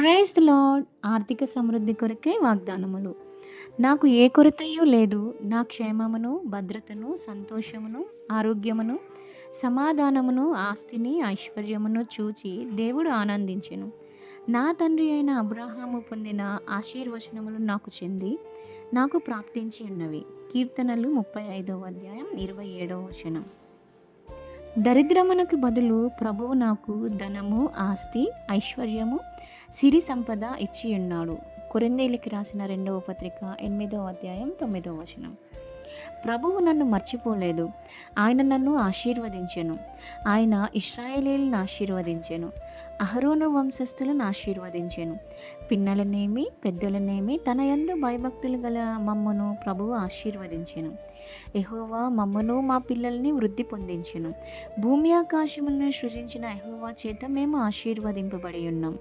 Praise the lord. ఆర్థిక సమృద్ధి కొరకే వాగ్దానములు. నాకు ఏ కొరతయు లేదు. నా క్షేమమును, భద్రతను, సంతోషమును, ఆరోగ్యమును, సమాధానమును, ఆస్తిని, ఐశ్వర్యమును చూచి దేవుడు ఆనందించెను. నా తండ్రి అయిన అబ్రహాము పొందిన ఆశీర్వచనములు నాకు చెంది నాకు ప్రాప్తించి ఉన్నవి. కీర్తనలు 35 అధ్యాయం 27 వచనం. దరిద్రమునకు బదులు ప్రభువు నాకు ధనము, ఆస్తి, ఐశ్వర్యము, సిరి సంపద ఇచ్చి ఉన్నాడు. కొరింథీయులకు రాసిన 2వ పత్రిక 8 అధ్యాయం 9 వచనం. ప్రభువు నన్ను మర్చిపోలేదు. ఆయన నన్ను ఆశీర్వదించెను. ఆయన ఇశ్రాయేలీయులను ఆశీర్వదించెను. అహరోను వంశస్థులను ఆశీర్వదించెను. పిన్నలనేమి పెద్దలనేమి తన యందు భయభక్తులు గల మమ్మను ప్రభువు ఆశీర్వదించెను. యెహోవా మమ్మను మా పిల్లల్ని వృద్ధి పొందించెను. భూమి ఆకాశములను సృజించిన యెహోవా చేత మేము ఆశీర్వదింపబడి ఉన్నాం.